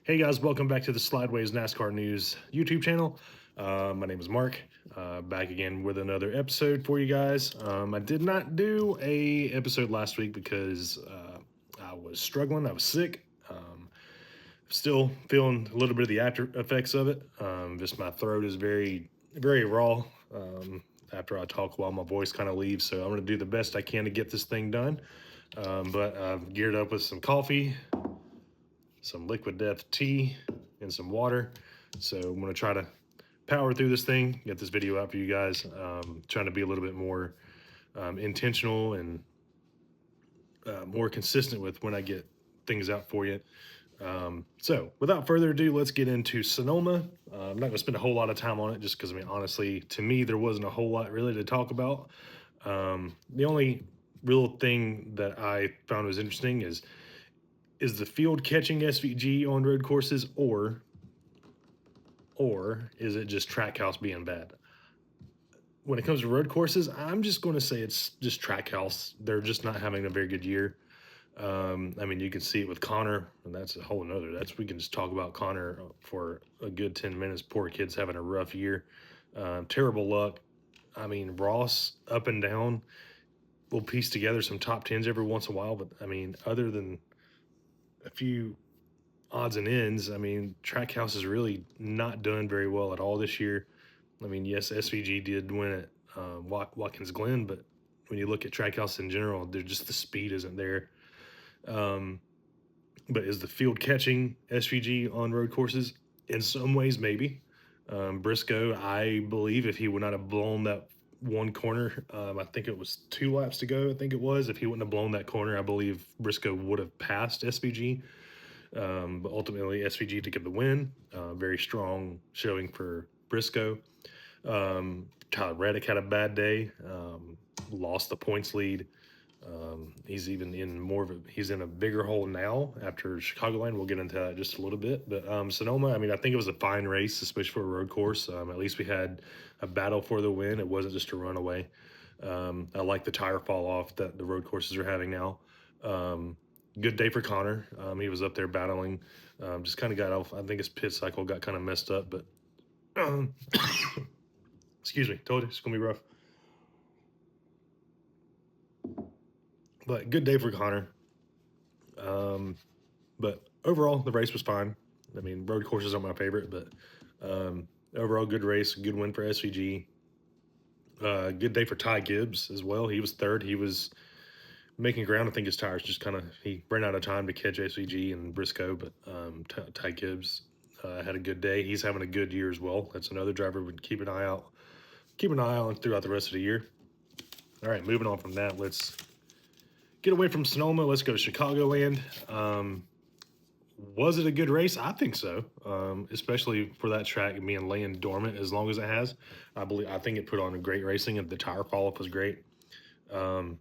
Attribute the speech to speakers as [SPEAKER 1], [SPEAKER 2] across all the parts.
[SPEAKER 1] Hey guys, welcome back to the Slideways NASCAR News YouTube channel. My name is Mark, back again with another episode for you guys. I did not do a episode last week because I was struggling. I was sick. Still feeling a little bit of the after effects of it. Just my throat is very raw after I talk while my voice kind of leaves. So I'm going to do the best I can to get this thing done. But I've geared up with some coffee, some liquid death tea, and some water. So I'm going to try to power through this thing, get this video out for you guys. Trying to be a little bit more intentional and more consistent with when I get things out for you. So without further ado, let's get into Sonoma. I'm not going to spend a whole lot of time on it just because, I mean, honestly, to me, there wasn't a whole lot really to talk about. The only real thing that I found was interesting is the field catching SVG on road courses, or is it just Trackhouse being bad? When it comes to road courses, I'm just going to say it's just Trackhouse. They're just not having a very good year. I mean, you can see it with Connor, and that's a whole nother. We can just talk about Connor for a good 10 minutes. Poor kid's having a rough year. Terrible luck. I mean, Ross up and down will piece together some top tens every once in a while, but I mean, other than a few odds and ends, I mean, Trackhouse is really not done very well at all this year. I mean, yes, SVG did win at Watkins Glen, but when you look at Trackhouse in general, they're just the speed isn't there. But is the field catching SVG on road courses? In some ways, maybe. Briscoe, I believe if he would not have blown that one corner, I think it was 2 laps to go, I think it was. If he wouldn't have blown that corner, I believe Briscoe would have passed SVG. But ultimately, SVG to get the win. Very strong showing for Briscoe. Tyler Reddick had a bad day, lost the points lead. He's even in he's in a bigger hole now after Chicagoland. We'll get into that just a little bit. But Sonoma, I mean, I think it was a fine race, especially for a road course. At least we had a battle for the win. It wasn't just a runaway. I like the tire fall off that the road courses are having now. Good day for Connor. He was up there battling. Just kind of got off. I think his pit cycle got kind of messed up, but excuse me, told you it's gonna be rough. But good day for Connor. But overall, the race was fine. I mean, road courses aren't my favorite, but overall, good race, good win for SVG. Good day for Ty Gibbs as well. He was third. He was making ground. I think his tires just he ran out of time to catch SVG and Briscoe, but Ty Gibbs had a good day. He's having a good year as well. That's another driver we would keep an eye on throughout the rest of the year. All right, moving on from that, let's get away from Sonoma. Let's go to Chicagoland. Was it a good race? I think so, especially for that track being laying dormant as long as it has. I think it put on a great racing, and the tire fall-off was great. I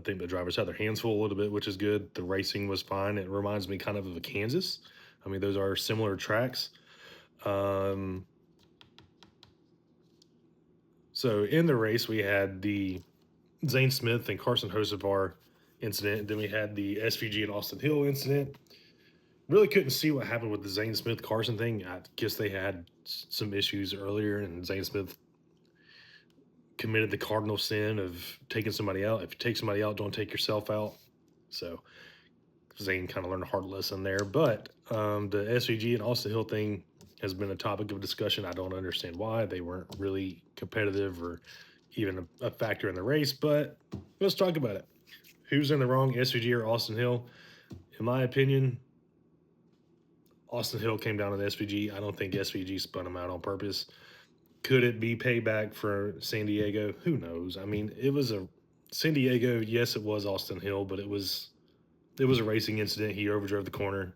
[SPEAKER 1] think the drivers had their hands full a little bit, which is good. The racing was fine. It reminds me kind of Kansas. I mean, those are similar tracks. So in the race, we had the Zane Smith and Carson Hocevar incident. Then we had the SVG and Austin Hill incident. Really couldn't see what happened with the Zane Smith Carson thing. I guess they had some issues earlier, and Zane Smith committed the cardinal sin of taking somebody out. If you take somebody out, don't take yourself out. So Zane kind of learned a hard lesson there. But the SVG and Austin Hill thing has been a topic of discussion. I don't understand why. They weren't really competitive or even a factor in the race, but let's talk about it. Who's in the wrong, SVG or Austin Hill? In my opinion, Austin Hill came down on the SVG. I don't think SVG spun him out on purpose. Could it be payback for San Diego? Who knows? I mean, it was a San Diego. Yes, it was Austin Hill, but it was a racing incident. He overdrove the corner,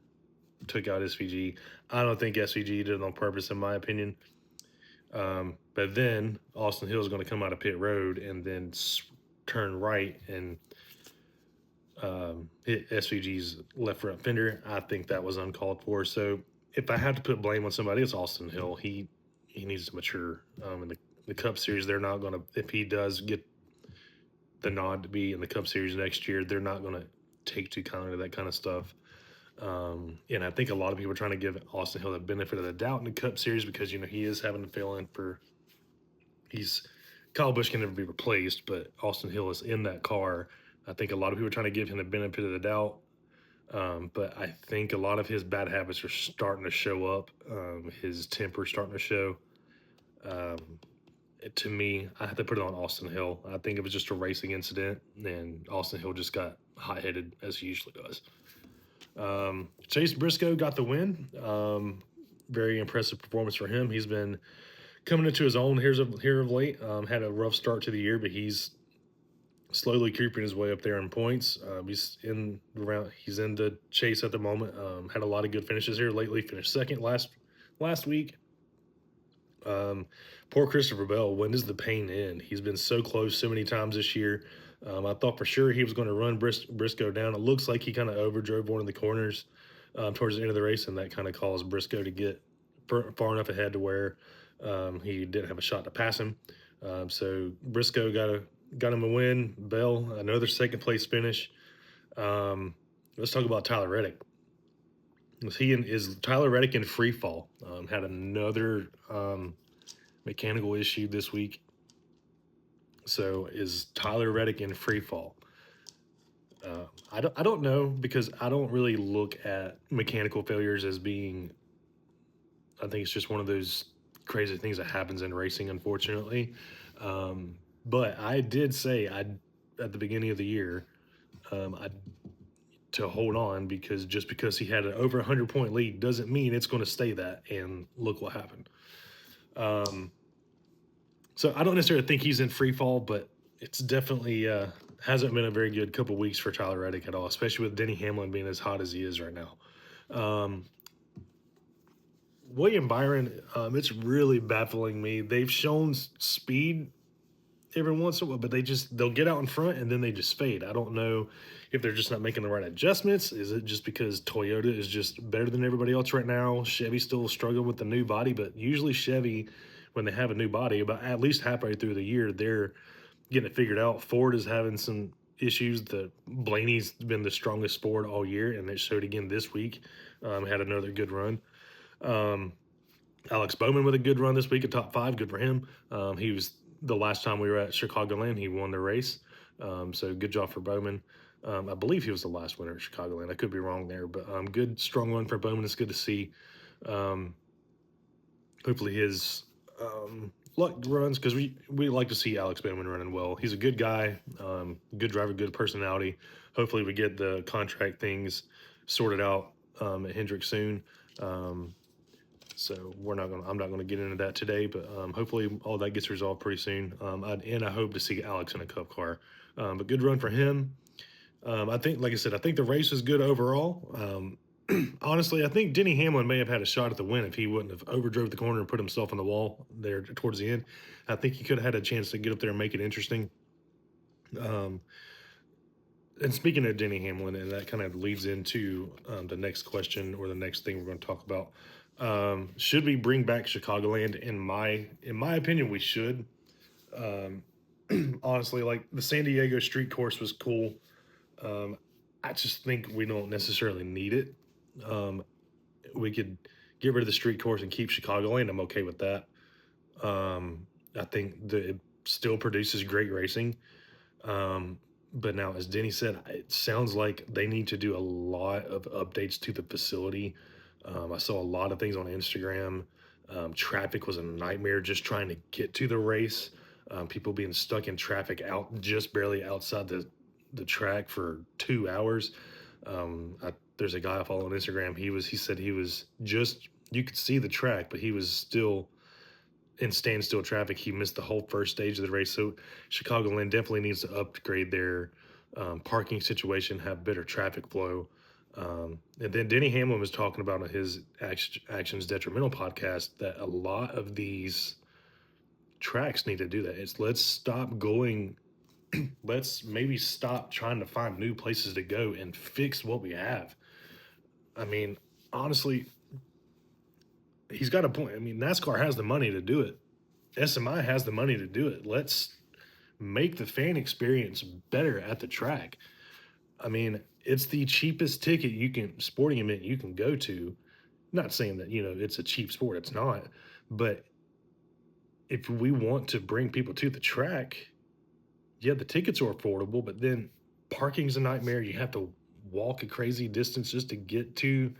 [SPEAKER 1] took out SVG. I don't think SVG did it on purpose, in my opinion. But then Austin Hill is going to come out of pit road and then turn right and hit SVG's left front fender. I think that was uncalled for. So if I had to put blame on somebody, it's Austin Hill. He needs to mature. In the Cup Series, they're not going to, if he does get the nod to be in the Cup Series next year, they're not going to take too kindly to that kind of stuff. And I think a lot of people are trying to give Austin Hill the benefit of the doubt in the Cup Series because, he is having to fill in for, he's, Kyle Busch can never be replaced, but Austin Hill is in that car. I think a lot of people are trying to give him the benefit of the doubt. But I think a lot of his bad habits are starting to show up. His temper starting to show. Um, to me, I have to put it on Austin Hill. I think it was just a racing incident, and Austin Hill just got hot headed as he usually does. Chase Briscoe got the win. Very impressive performance for him. He's been coming into his own here of late. Had a rough start to the year, but he's slowly creeping his way up there in points. He's in the round. He's in the chase at the moment. Had a lot of good finishes here lately. Finished second last week. Poor Christopher Bell. When does the pain end? He's been so close so many times this year. I thought for sure he was going to run Briscoe down. It looks like he kind of overdrove one of the corners towards the end of the race, and that kind of caused Briscoe to get far enough ahead to where he didn't have a shot to pass him. So Briscoe got him a win. Bell, another second place finish. Let's talk about Tyler Reddick. Is Tyler Reddick in free fall? Had another mechanical issue this week. So is Tyler Reddick in free fall? I don't know, because I don't really look at mechanical failures as being. I think it's just one of those crazy things that happens in racing, unfortunately. But I did say at the beginning of the year, to hold on, because just because he had an over 100-point lead doesn't mean it's going to stay that. And look what happened. So I don't necessarily think he's in free fall, but it's definitely hasn't been a very good couple weeks for Tyler Reddick at all, especially with Denny Hamlin being as hot as he is right now. William Byron, it's really baffling me. They've shown speed every once in a while, but they'll get out in front and then they just fade. I don't know if they're just not making the right adjustments. Is it just because Toyota is just better than everybody else right now? Chevy's still struggling with the new body, but usually Chevy, when they have a new body, about at least halfway through the year, they're getting it figured out. Ford is having some issues. Blaney's been the strongest Ford all year, and it showed again this week. Had another good run. Alex Bowman with a good run this week, a top 5. Good for him. He was the last time we were at Chicagoland, he won the race. So good job for Bowman. I believe he was the last winner at Chicagoland. I could be wrong there, but good, strong run for Bowman. It's good to see. Hopefully his luck runs, because we like to see Alex Bowman running well. He's a good guy, good driver, good personality. Hopefully we get the contract things sorted out at Hendrick soon. So I'm not gonna get into that today, but hopefully all that gets resolved pretty soon. And I hope to see Alex in a Cup car. But good run for him. I think, like I said, I think the race was good overall. Honestly, I think Denny Hamlin may have had a shot at the win if he wouldn't have overdrove the corner and put himself on the wall there towards the end. I think he could have had a chance to get up there and make it interesting. And speaking of Denny Hamlin, and that kind of leads into the next question, or the next thing we're going to talk about. Should we bring back Chicagoland? In my opinion, we should. Honestly, like, the San Diego street course was cool. I just think we don't necessarily need it. We could get rid of the street course and keep Chicagoland. I'm okay with that. I think that it still produces great racing. But now, as Denny said, it sounds like they need to do a lot of updates to the facility. I saw a lot of things on Instagram. Traffic was a nightmare just trying to get to the race. People being stuck in traffic just barely outside the track for 2 hours. There's a guy I follow on Instagram. He said he was just, you could see the track, but he was still in standstill traffic. He missed the whole first stage of the race. So Chicagoland definitely needs to upgrade their parking situation, have better traffic flow. And then Denny Hamlin was talking about on his Actions Detrimental podcast that a lot of these tracks need to do that. Let's maybe stop trying to find new places to go and fix what we have. I mean, honestly, he's got a point. I mean, NASCAR has the money to do it. SMI has the money to do it. Let's make the fan experience better at the track. I mean, it's the cheapest ticket you can sporting event you can go to. Not saying that, it's a cheap sport, it's not. But if we want to bring people to the track, yeah, the tickets are affordable, but then parking's a nightmare. You have to walk a crazy distance just to get to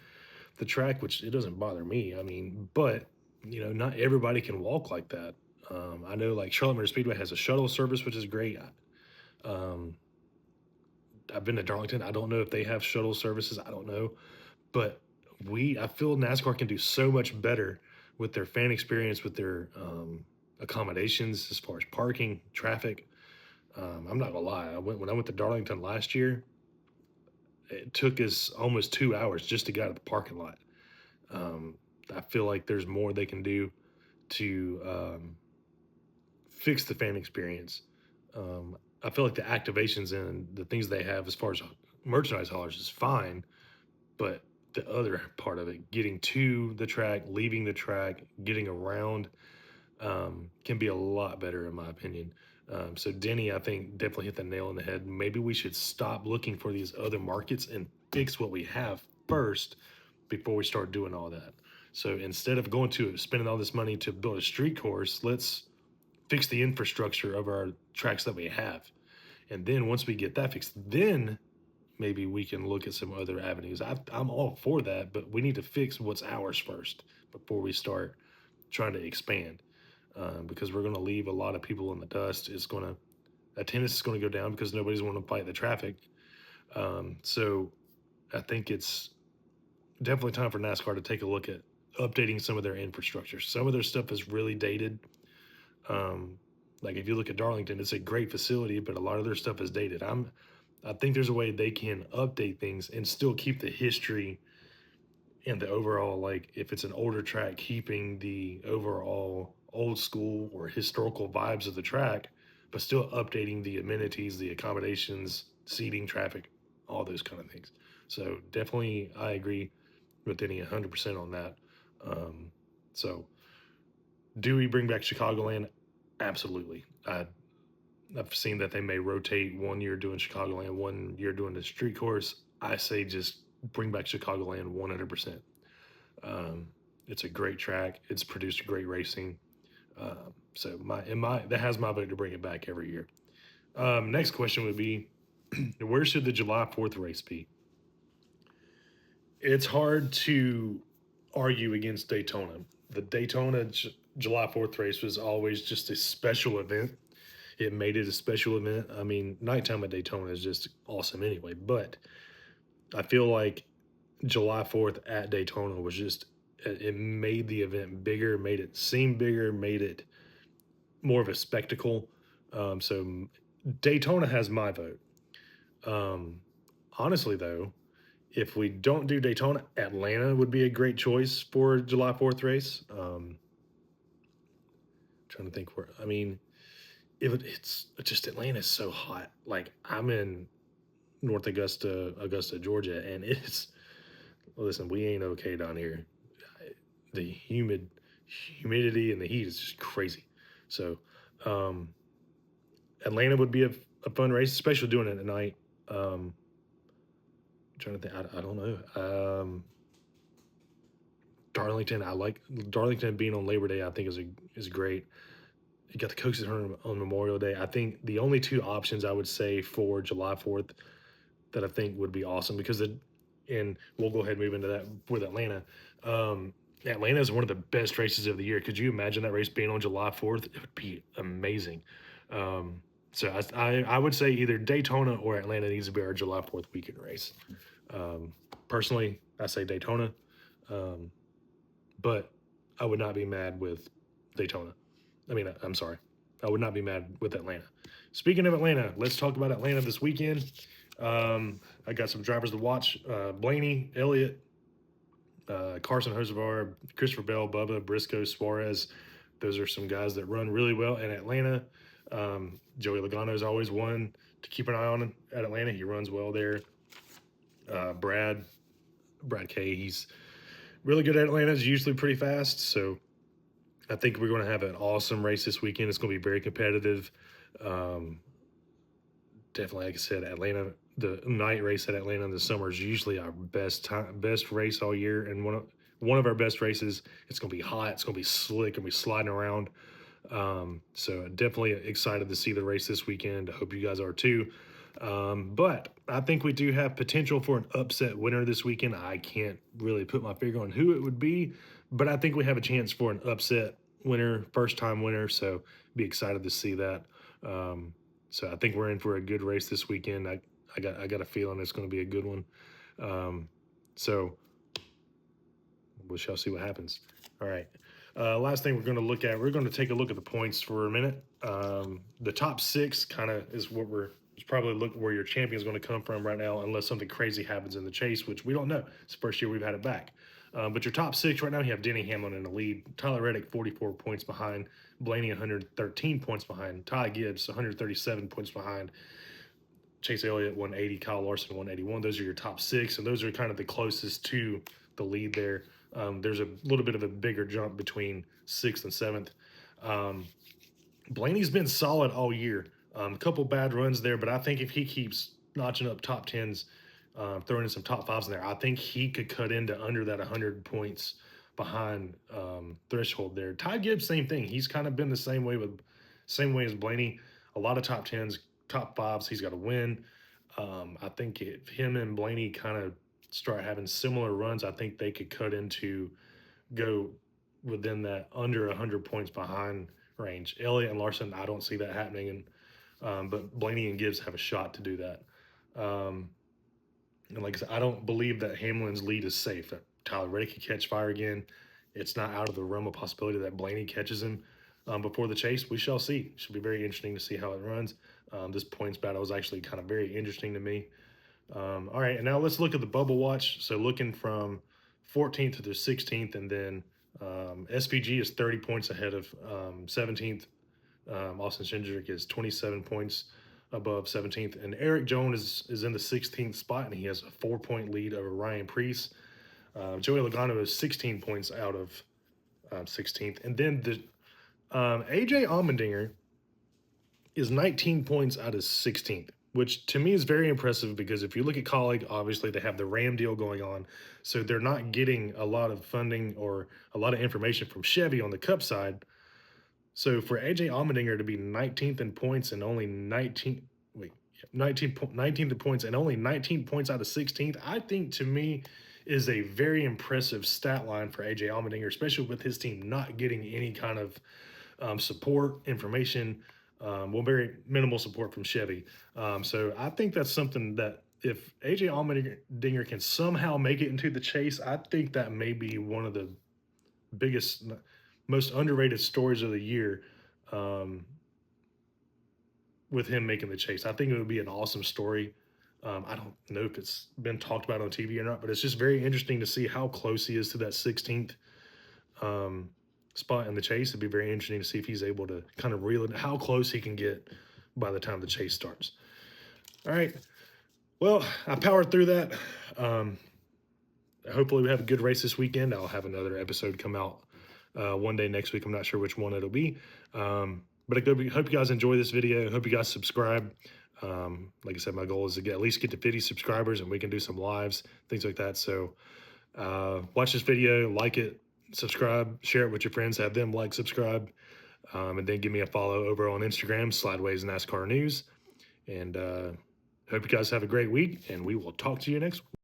[SPEAKER 1] the track, which it doesn't bother me. I mean, but not everybody can walk like that. I know like Charlotte Motor Speedway has a shuttle service, which is great. Um, I've been to Darlington. I don't know if they have shuttle services. I don't know, but I feel NASCAR can do so much better with their fan experience, with their accommodations as far as parking, traffic. I'm not gonna lie. When I went to Darlington last year. It took us almost 2 hours just to get out of the parking lot. Um, I feel like there's more they can do to fix the fan experience. I feel like the activations and the things they have as far as merchandise haulers is fine, but the other part of it, getting to the track, leaving the track, getting around, can be a lot better in my opinion. So Denny, I think definitely hit the nail on the head. Maybe we should stop looking for these other markets and fix what we have first before we start doing all that. So instead of going to spending all this money to build a street course, let's fix the infrastructure of our tracks that we have. And then once we get that fixed, then maybe we can look at some other avenues. I'm all for that, but we need to fix what's ours first before we start trying to expand. Because we're going to leave a lot of people in the dust. Attendance is going to go down because nobody's going to fight the traffic. So I think it's definitely time for NASCAR to take a look at updating some of their infrastructure. Some of their stuff is really dated. Um, like if you look at Darlington, it's a great facility, but a lot of their stuff is dated. I think there's a way they can update things and still keep the history and the overall, like if it's an older track, keeping the overall old school or historical vibes of the track, but still updating the amenities, the accommodations, seating, traffic, all those kind of things. So definitely, I agree with Denny 100% on that. Um, so do we bring back Chicagoland? Absolutely. I've seen that they may rotate 1 year doing Chicagoland, 1 year doing the street course. I say just bring back Chicagoland 100%. Um, it's a great track. It's produced great racing. So that has my vote to bring it back every year. Next question would be, where should the July 4th race be? It's hard to argue against Daytona. The July 4th race was always just a special event. It made it a special event. I mean, nighttime at Daytona is just awesome anyway, but I feel like July 4th at Daytona was just, it made the event bigger, made it seem bigger, made it more of a spectacle. So Daytona has my vote. Um, Honestly, though, if we don't do Daytona, Atlanta would be a great choice for July 4th race. Trying to think where, I mean, it's just Atlanta's so hot. Like I'm in North Augusta, Georgia, and listen, we ain't okay down here. The humidity and the heat is just crazy. So, um, Atlanta would be a fun race, especially doing it at night. I'm trying to think, I don't know. Darlington, I like Darlington being on Labor Day. I think is great. You got the Coaches Tournament on Memorial Day. I think the only two options I would say for July 4th that I think would be awesome and we'll go ahead and move into that with Atlanta. Atlanta is one of the best races of the year. Could you imagine that race being on July 4th? It would be amazing. So I would say either Daytona or Atlanta needs to be our July 4th weekend race. Personally, I say Daytona, um, but I would not be mad with Daytona. I mean, I'm sorry. I would not be mad with Atlanta. Speaking of Atlanta, let's talk about Atlanta this weekend. I got some drivers to watch. Blaney, Elliott, Carson Hocevar, Christopher Bell, Bubba, Briscoe, Suarez. Those are some guys that run really well in Atlanta. Joey Logano is always one to keep an eye on at Atlanta. He runs well there. Brad Kay, he's really good at Atlanta. He's usually pretty fast. So I think we're going to have an awesome race this weekend. It's going to be very competitive. Definitely, like I said, Atlanta the night race at Atlanta in the summer is usually our best race all year, and one of our best races. It's going to be hot. It's going to be slick, and we sliding around. So definitely excited to see the race this weekend. I hope you guys are too. But I think we do have potential for an upset winner this weekend. I can't really put my finger on who it would be, but I think we have a chance for an upset winner, first time winner. So be excited to see that. So I think we're in for a good race this weekend. I got a feeling it's going to be a good one. So we shall see what happens. All right. Last thing we're going to look at, we're going to take a look at the points for a minute. The top six kind of is what it's probably look where your champion is going to come from right now, unless something crazy happens in the chase, which we don't know. It's the first year we've had it back. But your top six right now, you have Denny Hamlin in the lead, Tyler Reddick 44 points behind, Blaney 113 points behind, Ty Gibbs 137 points behind, Chase Elliott 180, Kyle Larson 181. Those are your top six, and those are kind of the closest to the lead there. There's a little bit of a bigger jump between sixth and seventh. Blaney's been solid all year. A couple bad runs there, but I think if he keeps notching up top tens, throwing in some top fives in there, I think he could cut into under that 100 points behind threshold there. Ty Gibbs, same thing. He's kind of been the same way as Blaney. A lot of top tens, top fives. He's got to win. I think if him and Blaney kind of start having similar runs, I think they could go within that under 100 points behind range. Elliott and Larson, I don't see that happening, but Blaney and Gibbs have a shot to do that. And like I said, I don't believe that Hamlin's lead is safe. Tyler Reddick could catch fire again. It's not out of the realm of possibility that Blaney catches him before the chase. We shall see. It should be very interesting to see how it runs. This points battle is actually kind of very interesting to me. All right, and now let's look at the bubble watch. So looking from 14th to the 16th, and then SVG is 30 points ahead of 17th. Austin Cindric is 27 points above 17th, and Eric Jones is in the 16th spot, and he has a 4-point lead over Ryan Preece. Joey Logano is 16 points out of 16th, and then the AJ Allmendinger is 19 points out of 16th, which to me is very impressive because if you look at Colleague, obviously they have the Ram deal going on, so they're not getting a lot of funding or a lot of information from Chevy on the Cup side. So for AJ Allmendinger to be 19th in points and only 19th in points and only 19 points out of 16th, I think to me is a very impressive stat line for AJ Allmendinger, especially with his team not getting any kind of support, information, very minimal support from Chevy. So I think that's something that if AJ Allmendinger can somehow make it into the chase, I think that may be one of the biggest, most underrated stories of the year with him making the chase. I think it would be an awesome story. I don't know if it's been talked about on TV or not, but it's just very interesting to see how close he is to that 16th spot in the chase. It'd be very interesting to see if he's able to kind of reel it, how close he can get by the time the chase starts. All right. Well, I powered through that. Hopefully we have a good race this weekend. I'll have another episode come out one day next week. I'm not sure which one it'll be. But I hope you guys enjoy this video. I hope you guys subscribe. Like I said, my goal is to at least get to 50 subscribers and we can do some lives, things like that. So watch this video, like it, subscribe, share it with your friends, have them like, subscribe, and then give me a follow over on Instagram, Slideways NASCAR News. And hope you guys have a great week, and we will talk to you next week.